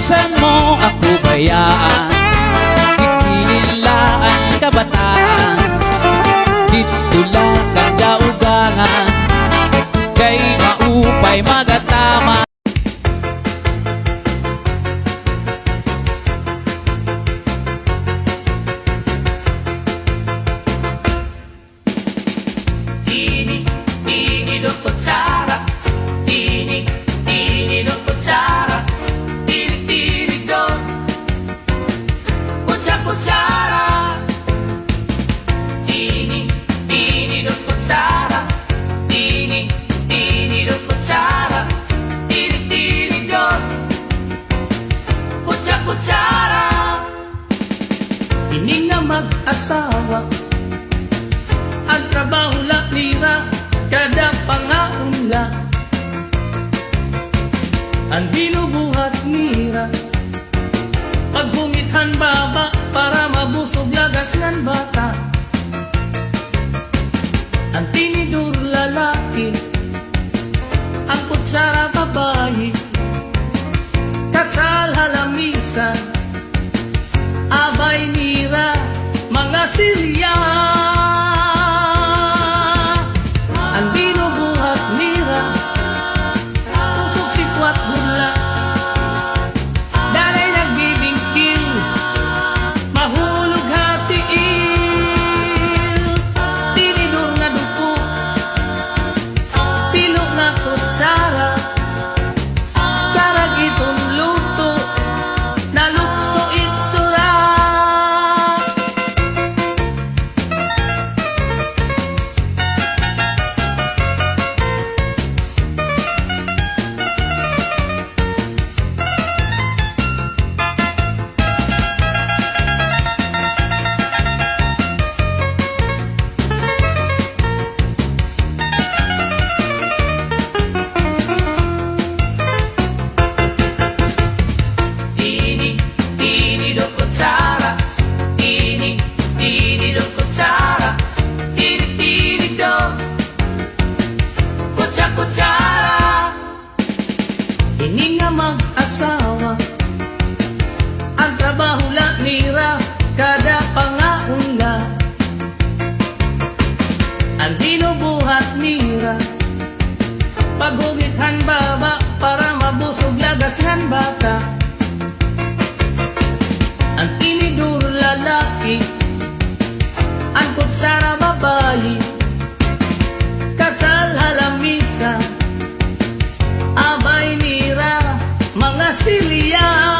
Bilisan mo ako bayaan, ikinilaan kabataan. Dito lang kang daugangan, kay maupay magatama. Ini do kutsara, ini do kutsara, ini do kutsara. Ini do kutsara, ini do kutsara, ini do kutsara. Ini na mag-asawa, ang trabaho lang nila, kada pangaunla. Ang binubuhat nira, pagbungithan baba para mabusog lagas ng bata. Ang tinidur lalaki, ang kutsara babae. Kasal halamisan, abay nira, mga silya. Ang binubuhat nira, pusok sikwat burla. Dalay nagbibingkil, mahulog hatiil. Tinidur nga dupo, pilo nga kutsara. Karag itong luto, nalukso itsura. Ini do kutsara, ini do kutsara, ini do kutsara. Ini nga mag-asawa, ang trabaho lang nira, kada pangaunla. Ang binubuhat nira, paghugithan baba para mabusog lagas ng bata. Ang tinidur lalaki, ang kutsara babae. Kasal halamisa, abay nira, mga silya.